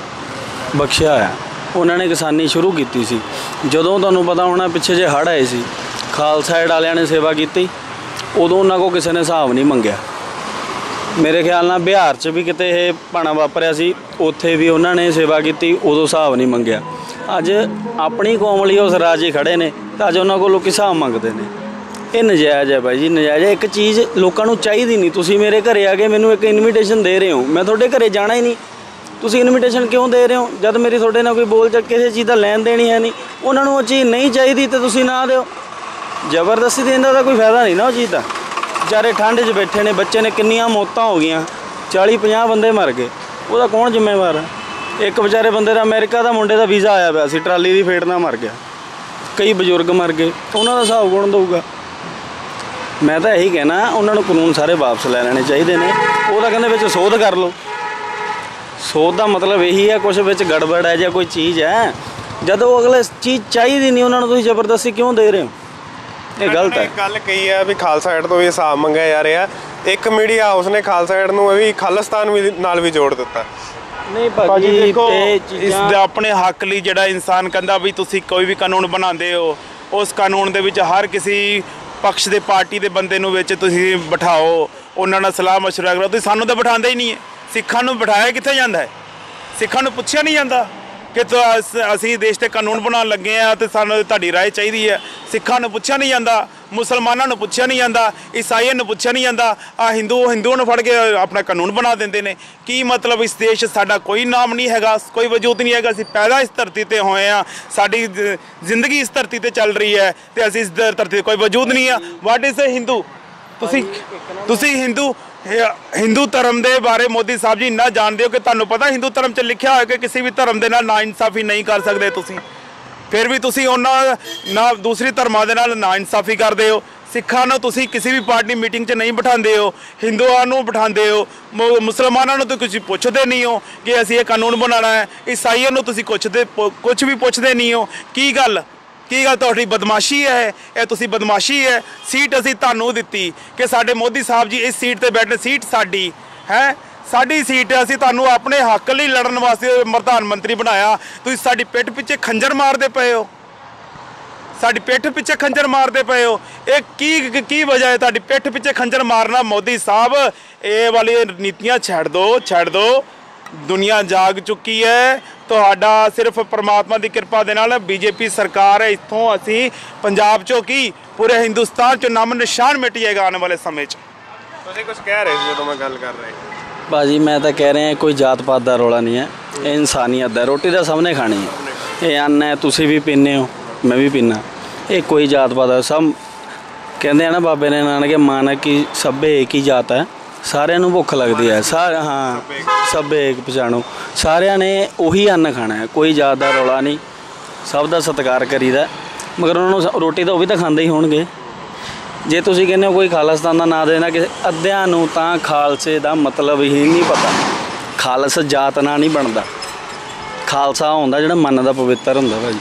ਬਖਸ਼ਿਆ ਹੋਇਆ। ਉਹਨਾਂ ਨੇ ਕਿਸਾਨੀ ਸ਼ੁਰੂ ਕੀਤੀ ਸੀ। ਜਦੋਂ ਤੁਹਾਨੂੰ ਪਤਾ ਹੋਣਾ ਪਿੱਛੇ ਜੇ ਹੜ੍ਹ ਆਏ ਸੀ, ਖਾਲਸਾ ਏਡ ਵਾਲਿਆਂ ਨੇ ਸੇਵਾ ਕੀਤੀ, ਉਦੋਂ ਉਹਨਾਂ ਕੋਲ ਕਿਸੇ ਨੇ ਹਿਸਾਬ ਨਹੀਂ ਮੰਗਿਆ। ਮੇਰੇ ਖਿਆਲ ਨਾਲ ਬਿਹਾਰ 'ਚ ਵੀ ਕਿਤੇ ਇਹ ਭਾਣਾ ਵਾਪਰਿਆ ਸੀ, ਉੱਥੇ ਵੀ ਉਹਨਾਂ ਨੇ ਸੇਵਾ ਕੀਤੀ, ਉਦੋਂ ਹਿਸਾਬ ਨਹੀਂ ਮੰਗਿਆ। ਅੱਜ ਆਪਣੀ ਕੌਮ ਲਈ ਉਸ ਰਾਜੇ ਖੜ੍ਹੇ ਨੇ ਤਾਂ ਅੱਜ ਉਹਨਾਂ ਕੋਲ ਲੋਕ ਹਿਸਾਬ ਮੰਗਦੇ ਨੇ। ਇਹ ਨਜਾਇਜ਼ ਹੈ ਬਾਈ ਜੀ, ਨਜਾਇਜ਼ ਹੈ। ਇੱਕ ਚੀਜ਼ ਲੋਕਾਂ ਨੂੰ ਚਾਹੀਦੀ ਨਹੀਂ। ਤੁਸੀਂ ਮੇਰੇ ਘਰੇ ਆ ਕੇ ਮੈਨੂੰ ਇੱਕ ਇਨਵੀਟੇਸ਼ਨ ਦੇ ਰਹੇ ਹੋ, ਮੈਂ ਤੁਹਾਡੇ ਘਰੇ ਜਾਣਾ ਹੀ ਨਹੀਂ। ਤੁਸੀਂ ਇਨਵੀਟੇਸ਼ਨ ਕਿਉਂ ਦੇ ਰਹੇ ਹੋ ਜਦ ਮੇਰੀ ਤੁਹਾਡੇ ਨਾਲ ਕੋਈ ਬੋਲ ਚਾਲ ਕਿਸੇ ਚੀਜ਼ ਦਾ ਲੈਣ ਦੇਣ ਹੀ ਹੈ ਨਹੀਂ? ਉਹਨਾਂ ਨੂੰ ਉਹ ਚੀਜ਼ ਨਹੀਂ ਚਾਹੀਦੀ ਤਾਂ ਤੁਸੀਂ ਨਾ ਦਿਓ। ਜ਼ਬਰਦਸਤੀ ਦੇਣ ਦਾ ਤਾਂ ਕੋਈ ਫਾਇਦਾ ਨਹੀਂ ਨਾ ਉਹ ਚੀਜ਼ ਦਾ। ਵਿਚਾਰੇ ਠੰਡ 'ਚ ਬੈਠੇ ਨੇ, ਬੱਚੇ ਨੇ, ਕਿੰਨੀਆਂ ਮੌਤਾਂ ਹੋ ਗਈਆਂ, 40-50 ਬੰਦੇ ਮਰ ਗਏ, ਉਹਦਾ ਕੌਣ ਜ਼ਿੰਮੇਵਾਰ ਹੈ? ਇੱਕ ਵਿਚਾਰੇ ਬੰਦੇ ਦਾ ਅਮਰੀਕਾ ਦਾ ਮੁੰਡੇ ਦਾ ਵੀਜ਼ਾ ਆਇਆ ਪਿਆ ਸੀ, ਟਰਾਲੀ ਦੀ ਫੇਟ ਨਾਲ ਮਰ ਗਿਆ, ਕਈ ਬਜ਼ੁਰਗ ਮਰ ਗਏ, ਉਹਨਾਂ ਦਾ ਹਿਸਾਬ ਕੌਣ ਦਊਗਾ? ਮੈਂ ਤਾਂ ਇਹੀ ਕਹਿਣਾ, ਉਹਨਾਂ ਨੂੰ ਕਾਨੂੰਨ ਸਾਰੇ ਵਾਪਸ ਲੈ ਲੈਣੇ ਚਾਹੀਦੇ ਨੇ। ਉਹ ਤਾਂ ਕਹਿੰਦੇ ਵਿੱਚ ਸੋਧ ਕਰ ਲਓ। ਸੋਧ ਦਾ ਮਤਲਬ ਇਹੀ ਹੈ ਕੁਛ ਵਿੱਚ ਗੜਬੜ ਹੈ ਜਾਂ ਕੋਈ ਚੀਜ਼ ਹੈ, ਜਦੋਂ ਅਗਲੇ ਚੀਜ਼ ਚਾਹੀਦੀ ਨਹੀਂ ਉਹਨਾਂ ਨੂੰ ਤੁਸੀਂ ਜ਼ਬਰਦਸਤੀ ਕਿਉਂ ਦੇ ਰਹੇ ਹੋ? ਇਹ ਗਲਤ ਹੈ। ਗੱਲ ਕਹੀ ਹੈ ਵੀ ਖਾਲਸਾ ਏਡ ਤੋਂ ਵੀ ਹਿਸਾਬ ਮੰਗਿਆ ਜਾ ਰਿਹਾ। ਇੱਕ ਮੀਡੀਆ ਹਾਊਸ ਨੇ ਖਾਲਸਾ ਏਡ ਨੂੰ ਵੀ ਖਾਲਿਸਤਾਨ ਵੀ ਨਾਲ ਵੀ ਜੋੜ ਦਿੱਤਾ। ਨਹੀਂ ਭਾਜੀ, ਦੇਖੋ ਇਸ ਦੇ ਆਪਣੇ ਹੱਕ ਲਈ ਜਿਹੜਾ ਇਨਸਾਨ ਕਹਿੰਦਾ ਵੀ ਤੁਸੀਂ ਕੋਈ ਵੀ ਕਾਨੂੰਨ ਬਣਾਉਂਦੇ ਹੋ, ਉਸ ਕਾਨੂੰਨ ਦੇ ਵਿੱਚ ਹਰ ਕਿਸੇ ਪਕਸ਼ ਦੇ ਪਾਰਟੀ ਦੇ ਬੰਦੇ ਨੂੰ ਵਿੱਚ ਤੁਸੀਂ ਬਿਠਾਓ, ਉਹਨਾਂ ਨਾਲ ਸਲਾਹ ਮਸ਼ਵਰਾ ਕਰੋ। ਤੁਸੀਂ ਸਾਨੂੰ ਤਾਂ ਬਿਠਾਉਂਦੇ ਹੀ ਨਹੀਂ ਹੈ। ਸਿੱਖਾਂ ਨੂੰ ਬਿਠਾਇਆ ਕਿੱਥੇ ਜਾਂਦਾ ਹੈ? ਸਿੱਖਾਂ ਨੂੰ ਪੁੱਛਿਆ ਨਹੀਂ ਜਾਂਦਾ ਕਿ ਅਸੀਂ ਦੇਸ਼ 'ਤੇ ਕਾਨੂੰਨ ਬਣਾਉਣ ਲੱਗੇ ਹਾਂ ਅਤੇ ਸਾਨੂੰ ਤੁਹਾਡੀ ਰਾਏ ਚਾਹੀਦੀ ਹੈ। ਸਿੱਖਾਂ ਨੂੰ ਪੁੱਛਿਆ ਨਹੀਂ ਜਾਂਦਾ, ਮੁਸਲਮਾਨਾਂ ਨੂੰ ਪੁੱਛਿਆ ਨਹੀਂ ਜਾਂਦਾ, ਈਸਾਈਆਂ ਨੂੰ ਪੁੱਛਿਆ ਨਹੀਂ ਜਾਂਦਾ। ਹਿੰਦੂਆਂ ਨੂੰ ਫੜ ਕੇ ਆਪਣਾ ਕਾਨੂੰਨ ਬਣਾ ਦਿੰਦੇ ਨੇ। ਕੀ ਮਤਲਬ? ਇਸ ਦੇਸ਼ 'ਚ ਸਾਡਾ ਕੋਈ ਨਾਮ ਨਹੀਂ ਹੈਗਾ, ਕੋਈ ਵਜੂਦ ਨਹੀਂ ਹੈਗਾ। ਅਸੀਂ ਪੈਦਾ ਇਸ ਧਰਤੀ 'ਤੇ ਹੋਏ ਹਾਂ, ਸਾਡੀ ਜ਼ਿੰਦਗੀ ਇਸ ਧਰਤੀ 'ਤੇ ਚੱਲ ਰਹੀ ਹੈ ਅਤੇ ਅਸੀਂ ਇਸ ਧਰਤੀ 'ਤੇ ਕੋਈ ਵਜੂਦ ਨਹੀਂ ਆ। What is a Hindu? ਤੁਸੀਂ ਹਿੰਦੂ ਹਿੰਦੂ ਧਰਮ ਦੇ ਬਾਰੇ ਮੋਦੀ ਸਾਹਿਬ ਜੀ ਇੰਨਾ ਜਾਣਦੇ ਹੋ ਕਿ ਤੁਹਾਨੂੰ ਪਤਾ ਹਿੰਦੂ ਧਰਮ 'ਚ ਲਿਖਿਆ ਹੋਇਆ ਕਿ ਕਿਸੇ ਵੀ ਧਰਮ ਦੇ ਨਾਲ ਨਾਇਨਸਾਫੀ ਨਹੀਂ ਕਰ ਸਕਦੇ ਤੁਸੀਂ, ਫਿਰ ਵੀ ਤੁਸੀਂ ਉਹਨਾਂ ਨਾ ਦੂਸਰੀ ਧਰਮਾਂ ਦੇ ਨਾਲ ਨਾਇਨਸਾਫੀ ਕਰਦੇ ਹੋ। ਸਿੱਖਾਂ ਨੂੰ ਤੁਸੀਂ ਕਿਸੇ ਵੀ ਪਾਰਟੀ ਮੀਟਿੰਗ 'ਚ ਨਹੀਂ ਬਿਠਾਉਂਦੇ ਹੋ, ਹਿੰਦੂਆਂ ਨੂੰ ਬਿਠਾਉਂਦੇ ਹੋ, ਮੁਸਲਮਾਨਾਂ ਨੂੰ ਤਾਂ ਤੁਸੀਂ ਪੁੱਛਦੇ ਨਹੀਂ ਹੋ ਕਿ ਅਸੀਂ ਇਹ ਕਾਨੂੰਨ ਬਣਾਉਣਾ ਹੈ, ਈਸਾਈਆਂ ਨੂੰ ਤੁਸੀਂ ਕੁਛ ਵੀ ਪੁੱਛਦੇ ਨਹੀਂ ਹੋ। ਕੀ ਗੱਲ ਤੁਹਾਡੀ ਬਦਮਾਸ਼ੀ ਹੈ? ਇਹ ਤੁਸੀਂ ਬਦਮਾਸ਼ੀ ਹੈ। ਸੀਟ ਅਸੀਂ ਤੁਹਾਨੂੰ ਦਿੱਤੀ ਕਿ ਸਾਡੇ ਮੋਦੀ ਸਾਹਿਬ ਜੀ ਇਸ ਸੀਟ ਤੇ ਬੈਠੇ, ਸੀਟ ਸਾਡੀ ਹੈ, ਸਾਡੀ ਸੀਟ ਹੈ, ਅਸੀਂ ਤੁਹਾਨੂੰ ਆਪਣੇ ਹੱਕ ਲਈ ਲੜਨ ਵਾਸਤੇ ਪ੍ਰਧਾਨ ਮੰਤਰੀ ਬਣਾਇਆ। ਤੁਸੀਂ ਸਾਡੀ ਪਿੱਠ ਪਿੱਛੇ ਖੰਜਰ ਮਾਰਦੇ ਪਏ ਹੋ, ਸਾਡੀ ਪਿੱਠ ਪਿੱਛੇ ਖੰਜਰ ਮਾਰਦੇ ਪਏ ਹੋ। ਇਹ ਕੀ ਵਜ੍ਹਾ ਹੈ ਤੁਹਾਡੀ ਪਿੱਠ ਪਿੱਛੇ ਖੰਜਰ ਮਾਰਨਾ? ਮੋਦੀ ਸਾਹਿਬ ਇਹ ਵਾਲੀ ਨੀਤੀਆਂ ਛੱਡ ਦਿਓ। ਦੁਨੀਆ ਜਾਗ ਚੁੱਕੀ ਹੈ, ਤੁਹਾਡਾ ਸਿਰਫ ਪਰਮਾਤਮਾ ਦੀ ਕਿਰਪਾ ਦੇ ਨਾਲ ਬੀਜੇਪੀ ਸਰਕਾਰ ਹੈ। ਇੱਥੋਂ ਅਸੀਂ ਪੰਜਾਬ ਚੋਂ ਕੀ ਪੂਰੇ ਹਿੰਦੁਸਤਾਨ ਚੋਂ ਨਾਮ ਨਿਸ਼ਾਨ ਮਿਟ ਜਾਏਗਾ ਆਉਣ ਵਾਲੇ ਸਮੇਂ 'ਚ। ਤੁਸੀਂ ਕੁਝ ਕਹਿ ਰਹੇ ਸੀ ਜਦੋਂ ਮੈਂ ਗੱਲ ਕਰ ਰਿਹਾ ਭਾਜੀ ਮੈਂ ਤਾਂ ਕਹਿ ਰਿਹਾ ਕੋਈ ਜਾਤ ਪਾਤ ਦਾ ਰੌਲਾ ਨਹੀਂ ਹੈ, ਇਹ ਇਨਸਾਨੀਅਤ ਹੈ। ਰੋਟੀ ਤਾਂ ਸਭ ਨੇ ਖਾਣੀ ਹੈ, ਇਹ ਅੰਨ ਹੈ, ਤੁਸੀਂ ਵੀ ਪੀਂਦੇ ਹੋ, ਮੈਂ ਵੀ ਪੀਂਦਾ। ਇਹ ਕੋਈ ਜਾਤ ਪਾਤ ਹੈ, ਸਭ ਕਹਿੰਦੇ ਆ ਨਾ ਬਾਬੇ ਨੇ ਨਾਨਕੇ ਮਾਨਾ ਕਿ ਸਭੇ ਇੱਕ ਹੀ ਜਾਤ ਹੈ, ਸਾਰਿਆਂ ਨੂੰ ਭੁੱਖ ਲੱਗਦੀ ਹੈ, ਸਭੇ ਇੱਕ ਪਛਾਣੋ, ਸਾਰਿਆਂ ਨੇ ਉਹੀ ਅੰਨ ਖਾਣਾ ਹੈ, ਕੋਈ ਜਾਤ ਦਾ ਰੌਲਾ ਨਹੀਂ, ਸਭ ਦਾ ਸਤਿਕਾਰ ਕਰੀਦਾ। ਮਗਰ ਉਹਨਾਂ ਨੂੰ ਰੋਟੀ ਤਾਂ ਉਹ ਵੀ ਤਾਂ ਖਾਂਦੇ ਹੀ ਹੋਣਗੇ। ਜੇ ਤੁਸੀਂ ਕਹਿੰਦੇ ਹੋ ਕੋਈ ਖਾਲਿਸਤਾਨ ਦਾ ਨਾਂ ਦੇਣਾ ਕਿਸੇ, ਅੱਧਿਆਂ ਨੂੰ ਤਾਂ ਖਾਲਸੇ ਦਾ ਮਤਲਬ ਹੀ ਨਹੀਂ ਪਤਾ। ਖਾਲਸ ਜਾਤ ਨਾਲ ਨਹੀਂ ਬਣਦਾ, ਖਾਲਸਾ ਹੁੰਦਾ ਜਿਹੜਾ ਮਨ ਦਾ ਪਵਿੱਤਰ ਹੁੰਦਾ ਭਾਜੀ।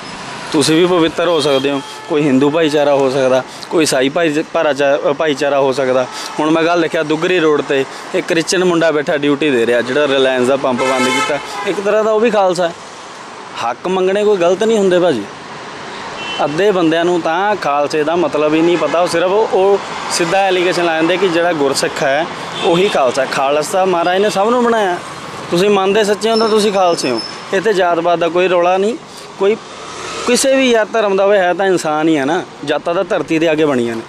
ਤੁਸੀਂ ਵੀ ਪਵਿੱਤਰ ਹੋ ਸਕਦੇ ਹੋ, ਕੋਈ ਹਿੰਦੂ ਭਾਈਚਾਰਾ ਹੋ ਸਕਦਾ, ਕੋਈ ਈਸਾਈ ਭਾਈਚਾਰਾ ਹੋ ਸਕਦਾ। ਹੁਣ ਮੈਂ ਗੱਲ ਦੇਖਿਆ ਦੁੱਗਰੀ ਰੋਡ ਤੇ ਇੱਕ ਕ੍ਰਿਸਚਨ ਮੁੰਡਾ ਬੈਠਾ ਡਿਊਟੀ ਦੇ ਰਿਹਾ, ਜਿਹੜਾ ਰਿਲਾਇੰਸ ਦਾ ਪੰਪ ਬੰਦ ਕੀਤਾ, ਇੱਕ ਤਰ੍ਹਾਂ ਦਾ ਉਹ ਵੀ ਖਾਲਸਾ ਹੈ। ਹੱਕ ਮੰਗਣੇ ਕੋਈ ਗਲਤ ਨਹੀਂ ਹੁੰਦੇ ਭਾਜੀ। ਅੱਧੇ ਬੰਦਿਆਂ ਨੂੰ ਤਾਂ ਖਾਲਸੇ ਦਾ ਮਤਲਬ ਹੀ ਨਹੀਂ ਪਤਾ, ਉਹ ਸਿਰਫ ਉਹ ਸਿੱਧਾ ਐਲੀਗੇਸ਼ਨ ਲਾ ਦਿੰਦੇ ਕਿ ਜਿਹੜਾ ਗੁਰਸਿੱਖ ਹੈ ਉਹੀ ਖਾਲਸਾ। ਖਾਲਸਾ ਮਹਾਰਾਜ ਨੇ ਸਭ ਨੂੰ ਬਣਾਇਆ, ਤੁਸੀਂ ਮੰਨਦੇ ਸੱਚੇ ਹੋ ਤਾਂ ਤੁਸੀਂ ਖਾਲਸੇ ਹੋ। ਇੱਥੇ ਜਾਤ ਪਾਤ ਦਾ ਕੋਈ ਰੌਲਾ ਨਹੀਂ, ਕੋਈ ਕਿਸੇ ਵੀ ਯਾਰ ਧਰਮ ਦਾ ਹੋਵੇ, ਹੈ ਤਾਂ ਇਨਸਾਨ ਹੀ ਹੈ ਨਾ। ਜਾਤਾਂ ਤਾਂ ਧਰਤੀ ਦੇ ਅੱਗੇ ਬਣੀਆਂ ਨੇ,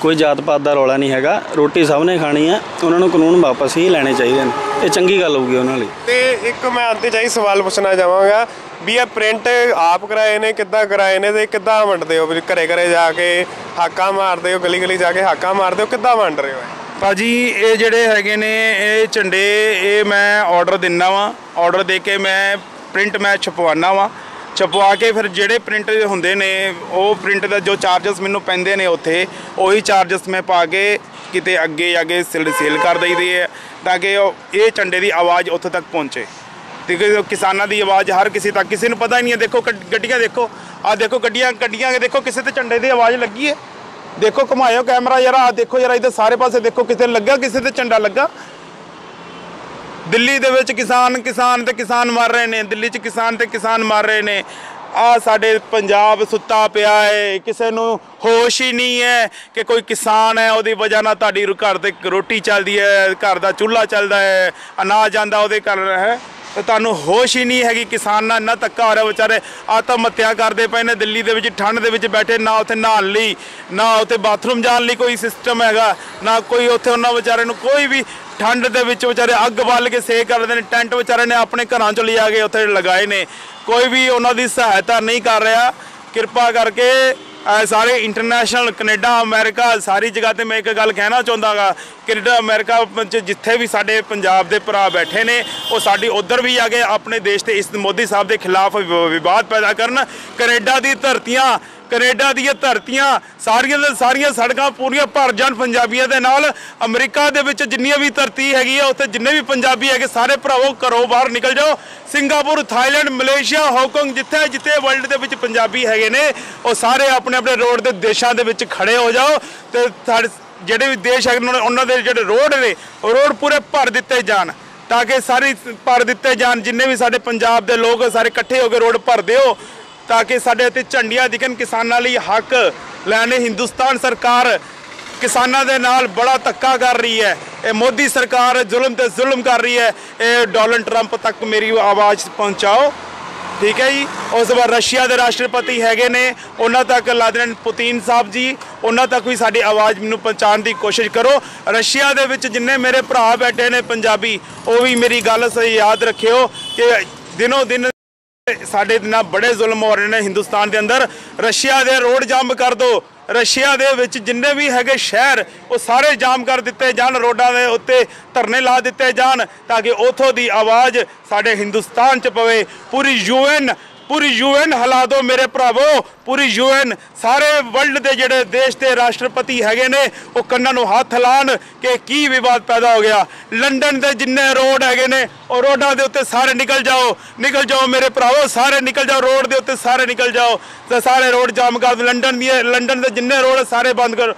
ਕੋਈ ਜਾਤ ਪਾਤ ਦਾ ਰੌਲਾ ਨਹੀਂ ਹੈਗਾ। ਰੋਟੀ ਸਭ ਨੇ ਖਾਣੀ ਹੈ, ਉਹਨਾਂ ਨੂੰ ਕਾਨੂੰਨ ਵਾਪਸ ਹੀ ਲੈਣੇ ਚਾਹੀਦੇ ਨੇ, ਇਹ ਚੰਗੀ ਗੱਲ ਹੋਊਗੀ ਉਹਨਾਂ ਲਈ। ਤੇ ਇੱਕ ਮੈਂ ਅੰਤ 'ਚ ਸਵਾਲ ਪੁੱਛਣਾ ਚਾਹਾਂਗਾ ਵੀ ਇਹ ਪ੍ਰਿੰਟ ਆਪ ਕਰਾਏ ਨੇ, ਕਿੱਦਾਂ ਕਰਾਏ ਨੇ ਤੇ ਕਿੱਦਾਂ ਵੰਡਦੇ ਹੋ? ਵੀ ਘਰੇ ਜਾ ਕੇ ਹਾਕਾਂ ਮਾਰਦੇ ਹੋ, ਗਲੀ ਜਾ ਕੇ ਹਾਕਾਂ ਮਾਰਦੇ ਹੋ, ਕਿੱਦਾਂ ਵੰਡ ਰਹੇ ਹੋ? ਭਾਜੀ ਇਹ ਜਿਹੜੇ ਹੈਗੇ ਨੇ ਇਹ ਝੰਡੇ, ਇਹ ਮੈਂ ਆਰਡਰ ਦਿੰਦਾ ਵਾਂ, ਆਰਡਰ ਦੇ ਕੇ ਮੈਂ ਪ੍ਰਿੰਟ ਮੈਂ ਛਪਵਾਉਣਾ ਵਾਂ। ਛਪਵਾ ਕੇ ਫਿਰ ਜਿਹੜੇ ਪ੍ਰਿੰਟ ਹੁੰਦੇ ਨੇ ਉਹ ਪ੍ਰਿੰਟ ਦਾ ਜੋ ਚਾਰਜਸ ਮੈਨੂੰ ਪੈਂਦੇ ਨੇ ਉੱਥੇ, ਉਹੀ ਚਾਰਜਸ ਮੈਂ ਪਾ ਕੇ ਕਿਤੇ ਅੱਗੇ ਜਾ ਕੇ ਸੇਲ ਕਰ ਦਈਦੀ ਹੈ, ਤਾਂ ਕਿ ਇਹ ਝੰਡੇ ਦੀ ਆਵਾਜ਼ ਉੱਥੇ ਤੱਕ ਪਹੁੰਚੇ। ਕਿਉਂਕਿ ਕਿਸਾਨਾਂ ਦੀ ਆਵਾਜ਼ ਹਰ ਕਿਸੇ ਤੱਕ, ਕਿਸੇ ਨੂੰ ਪਤਾ ਹੀ ਨਹੀਂ ਹੈ। ਦੇਖੋ ਗੱਡੀਆਂ, ਦੇਖੋ ਆਹ ਦੇਖੋ ਗੱਡੀਆਂ ਦੇਖੋ ਕਿਸੇ ਤੇ ਝੰਡੇ ਦੀ ਆਵਾਜ਼ ਲੱਗੀ ਹੈ। ਦੇਖੋ ਘੁਮਾਇਓ ਕੈਮਰਾ ਯਾਰ, ਆਹ ਦੇਖੋ ਯਾਰ, ਇੱਧਰ ਸਾਰੇ ਪਾਸੇ ਦੇਖੋ ਕਿਤੇ ਲੱਗਾ, ਕਿਸੇ ਤੇ ਝੰਡਾ ਲੱਗਾ। ਦਿੱਲੀ ਦੇ ਵਿੱਚ ਕਿਸਾਨ ਤੇ ਕਿਸਾਨ ਮਰ ਰਹੇ ਨੇ, ਦਿੱਲੀ 'ਚ ਕਿਸਾਨ ਤੇ ਕਿਸਾਨ ਮਰ ਰਹੇ ਨੇ। ਆ ਸਾਡੇ ਪੰਜਾਬ ਸੁੱਤਾ ਪਿਆ ਹੈ, ਕਿਸੇ ਨੂੰ ਹੋਸ਼ ਹੀ ਨਹੀਂ ਹੈ ਕਿ ਕੋਈ ਕਿਸਾਨ ਹੈ, ਉਹਦੀ ਵਜ੍ਹਾ ਨਾਲ ਤੁਹਾਡੀ ਘਰ ਤੇ ਰੋਟੀ ਚੱਲਦੀ ਹੈ, ਘਰ ਦਾ ਚੁੱਲ੍ਹਾ ਚੱਲਦਾ ਹੈ, ਅਨਾਜ ਜਾਂਦਾ ਉਹਦੇ ਘਰ ਹੈ, ਤੇ ਤੁਹਾਨੂੰ ਹੋਸ਼ ਹੀ ਨਹੀਂ ਹੈਗੀ। ਕਿਸਾਨ ਨਾਲ ਇੰਨਾ ਧੱਕਾ ਹੋ ਰਿਹਾ, ਵਿਚਾਰੇ ਆਤਮ ਹੱਤਿਆ ਕਰਦੇ ਪਏ ਨੇ ਦਿੱਲੀ ਦੇ ਵਿੱਚ, ਠੰਡ ਦੇ ਵਿੱਚ ਬੈਠੇ, ਨਾ ਉੱਥੇ ਨਹਾਉਣ ਲਈ, ਨਾ ਉੱਥੇ ਬਾਥਰੂਮ ਜਾਣ ਲਈ ਕੋਈ ਸਿਸਟਮ ਹੈਗਾ, ਨਾ ਕੋਈ ਉੱਥੇ ਉਹਨਾਂ ਵਿਚਾਰੇ ਨੂੰ ਕੋਈ ਵੀ। ਠੰਡ ਦੇ ਵਿੱਚ ਵਿਚਾਰੇ ਅੱਗ ਬਾਲ ਕੇ ਸੇਕ ਕਰਦੇ ਨੇ, ਟੈਂਟ ਵਿਚਾਰੇ ਨੇ ਆਪਣੇ ਘਰਾਂ 'ਚੋਂ ਲਿਆ ਕੇ ਉੱਥੇ ਲਗਾਏ ਨੇ, ਕੋਈ ਵੀ ਉਹਨਾਂ ਦੀ ਸਹਾਇਤਾ ਨਹੀਂ ਕਰ ਰਿਹਾ। ਕਿਰਪਾ ਕਰਕੇ ਸਾਰੇ ਇੰਟਰਨੈਸ਼ਨਲ ਕੈਨੇਡਾ, ਅਮਰੀਕਾ, ਸਾਰੀ ਜਗ੍ਹਾ ਤੇ ਮੈਂ ਇੱਕ ਗੱਲ ਕਹਿਣਾ ਚਾਹੁੰਦਾ ਗਾ, ਕੈਨੇਡਾ ਅਮਰੀਕਾ 'ਚ ਜਿੱਥੇ ਵੀ ਸਾਡੇ ਪੰਜਾਬ ਦੇ ਭਰਾ ਬੈਠੇ ਨੇ, ਉਹ ਸਾਡੀ ਉੱਧਰ ਵੀ ਆ ਕੇ ਆਪਣੇ ਦੇਸ਼ ਤੇ ਇਸ ਮੋਦੀ ਸਾਹਿਬ ਦੇ ਖਿਲਾਫ ਵਿਵਾਦ ਪੈਦਾ ਕਰਨ। ਕੈਨੇਡਾ ਦੀਆਂ ਧਰਤੀਆਂ ਸਾਰੀਆਂ ਸੜਕਾਂ ਪੂਰੀਆਂ ਭਰ ਜਾਣ ਪੰਜਾਬੀਆਂ ਦੇ ਨਾਲ। ਅਮਰੀਕਾ ਦੇ ਵਿੱਚ ਜਿੰਨੀਆਂ ਵੀ ਧਰਤੀ ਹੈਗੀ ਆ, ਉੱਥੇ ਜਿੰਨੇ ਵੀ ਪੰਜਾਬੀ ਹੈਗੇ, ਸਾਰੇ ਭਰਾਵੋ ਘਰੋਂ ਬਾਹਰ ਨਿਕਲ ਜਾਓ। ਸਿੰਗਾਪੁਰ, ਥਾਈਲੈਂਡ, ਮਲੇਸ਼ੀਆ, ਹਾਂਗਕਾਂਗ, ਜਿੱਥੇ ਵਰਲਡ ਦੇ ਵਿੱਚ ਪੰਜਾਬੀ ਹੈਗੇ ਨੇ, ਉਹ ਸਾਰੇ ਆਪਣੇ ਰੋਡ ਦੇ ਦੇਸ਼ਾਂ ਦੇ ਵਿੱਚ ਖੜੇ ਹੋ ਜਾਓ। ਤੇ ਸਾਡੇ ਜਿਹੜੇ ਵੀ ਦੇਸ਼ ਹੈਗੇ ਉਹਨਾਂ ਦੇ ਜਿਹੜੇ ਰੋਡ ਨੇ, ਉਹ ਰੋਡ ਪੂਰੇ ਭਰ ਦਿੱਤੇ ਜਾਣ, ਤਾਂ ਕਿ ਸਾਰੀ ਭਰ ਦਿੱਤੇ ਜਾਣ। ਜਿੰਨੇ ਵੀ ਸਾਡੇ ਪੰਜਾਬ ਦੇ ਲੋਕ ਸਾਰੇ ਇਕੱਠੇ ਹੋ ਕੇ ਰੋਡ ਭਰ ਦਿਓ, ਤਾਂ ਕਿ ਸਾਡੇ ਇੱਥੇ ਝੰਡੀਆਂ ਦਿਖਣ, ਕਿਸਾਨਾਂ ਲਈ ਹੱਕ ਲੈਣੇ। ਹਿੰਦੁਸਤਾਨ ਸਰਕਾਰ ਕਿਸਾਨਾਂ ਦੇ ਨਾਲ ਬੜਾ ਧੱਕਾ ਕਰ ਰਹੀ ਹੈ, ਇਹ ਮੋਦੀ ਸਰਕਾਰ ਜ਼ੁਲਮ ਤੇ ਜ਼ੁਲਮ ਕਰ ਰਹੀ ਹੈ। ਇਹ ਡੋਨਲਡ ਟਰੰਪ ਤੱਕ ਮੇਰੀ ਆਵਾਜ਼ ਪਹੁੰਚਾਓ, ਠੀਕ ਹੈ ਜੀ। ਉਸ ਤੋਂ ਬਾਅਦ ਰਸ਼ੀਆ ਦੇ ਰਾਸ਼ਟਰਪਤੀ ਹੈਗੇ ਨੇ, ਉਹਨਾਂ ਤੱਕ ਵਲਾਦੀਮੀਰ ਪੁਤਿਨ ਸਾਹਿਬ ਜੀ, ਉਹਨਾਂ ਤੱਕ ਵੀ ਸਾਡੀ ਆਵਾਜ਼ ਮੈਨੂੰ ਪਹੁੰਚਾਉਣ ਦੀ ਕੋਸ਼ਿਸ਼ ਕਰੋ। ਰਸ਼ੀਆ ਦੇ ਵਿੱਚ ਜਿੰਨੇ ਮੇਰੇ ਭਰਾ ਬੈਠੇ ਨੇ ਪੰਜਾਬੀ, ਉਹ ਵੀ ਮੇਰੀ ਗੱਲ ਸਹੀ ਯਾਦ ਰੱਖਿਓ ਕਿ ਦਿਨੋਂ ਦਿਨ ਸਾਡੇ ਨਾਲ ਬੜੇ ਜ਼ੁਲਮ ਹੋ ਰਹੇ ਨੇ ਹਿੰਦੁਸਤਾਨ ਦੇ ਅੰਦਰ। ਰਸ਼ੀਆ ਦੇ ਰੋਡ ਜਾਮ ਕਰ ਦਿਓ, ਰਸ਼ੀਆ ਦੇ ਵਿੱਚ ਜਿੰਨੇ ਵੀ ਹੈਗੇ ਸ਼ਹਿਰ ਉਹ ਸਾਰੇ ਜਾਮ ਕਰ ਦਿੱਤੇ ਜਾਣ, ਰੋਡਾਂ ਦੇ ਉੱਤੇ ਧਰਨੇ ਲਾ ਦਿੱਤੇ ਜਾਣ ਤਾਂ ਕਿ ਉਥੋਂ ਦੀ ਆਵਾਜ਼ ਸਾਡੇ ਹਿੰਦੁਸਤਾਨ 'ਚ ਪਵੇ। पूरी यूएन हिला दो मेरे भरावो, पूरी यूएन सारे वर्ल्ड के ਜਿਹੜੇ देश के राष्ट्रपति हैगे ने वो कन्ना ਨੂੰ हथ लान कि की विवाद पैदा हो गया। लंडन के जिन्ने रोड हैगे ने और रोडों के उत्ते सारे निकल जाओ मेरे भरावो, सारे निकल जाओ रोड के उत्ते सारे निकल जाओ तो सारे रोड जाम कर दो। लंडन के जिन्ने रोड सारे बंद करो।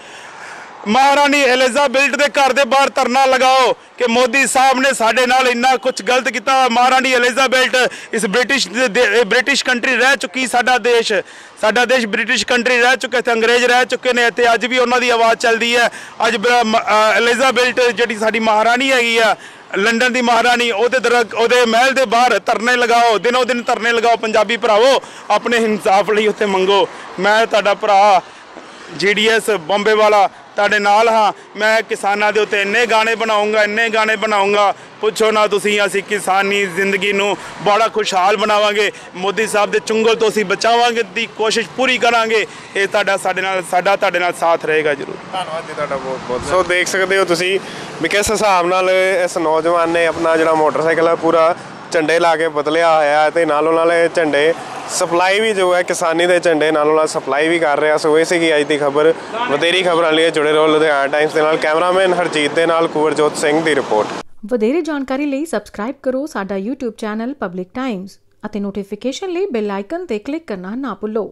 महारानी एलिजाबेथ के घर के बाहर धरना लगाओ कि मोदी साहब ने साडे नाल इन्ना कुछ गलत किया। महारानी एलिजाबेथ इस ब्रिटिश कंट्री रह चुकी, साडा देश ब्रिटिश कंट्री रह चुके थे, अंग्रेज रह चुके ने इत्थे, अज भी उन्हों की आवाज़ चलती है। अज एलिजाबेथ जी साडी महारानी हैगी आ लंडन की महारानी, ਉਹਦੇ महल के बाहर धरने लगाओ, दिनों दिन धरने लगाओ। पंजाबी भरावो अपने इंसाफ लिए उत्थे मंगो। मैं तुहाडा भरा GDS बॉम्बे वाला ਤੁਹਾਡੇ ਨਾਲ ਹਾਂ। मैं किसानों के उत्ते इन्ने गाने बनाऊँगा पुछो ना तुसीं। असीं किसानी जिंदगी नूं बड़ा खुशहाल बनावांगे, मोदी साहब के चुंगल तो असीं बचावांगे दी कोशिश पूरी करांगे। ये तुहाडा तुहाडे नाल साथ रहेगा जरूर। धन्यवाद जी तुहाडा बहुत बहुत। सो देख सकते हो तुसीं भी किस हिसाब नाल इस नौजवान ने अपना जिहड़ा मोटरसाइकिल है पूरा झंडे ला के बदलिया होया है, नालों नाल झंडे सप्लाई भी जो है किसानी के झंडे नालों नाल सप्लाई भी कर रहा। सो ये सी अज की खबर। वधेरी खबरां लिए जुड़े रहो लुधियाना टाइम्स के नाल। कैमरामैन हरजीत के नाल कुंवरजोत सिंह की रिपोर्ट। ਵਧੇਰੇ ਜਾਣਕਾਰੀ ਲਈ ਸਬਸਕ੍ਰਾਈਬ ਕਰੋ ਸਾਡਾ YouTube ਚੈਨਲ ਪਬਲਿਕ ਟਾਈਮਜ਼ ਅਤੇ ਨੋਟੀਫਿਕੇਸ਼ਨ ਲਈ ਬੈਲ ਆਈਕਨ ਤੇ ਕਲਿੱਕ ਕਰਨਾ ਨਾ ਭੁੱਲੋ।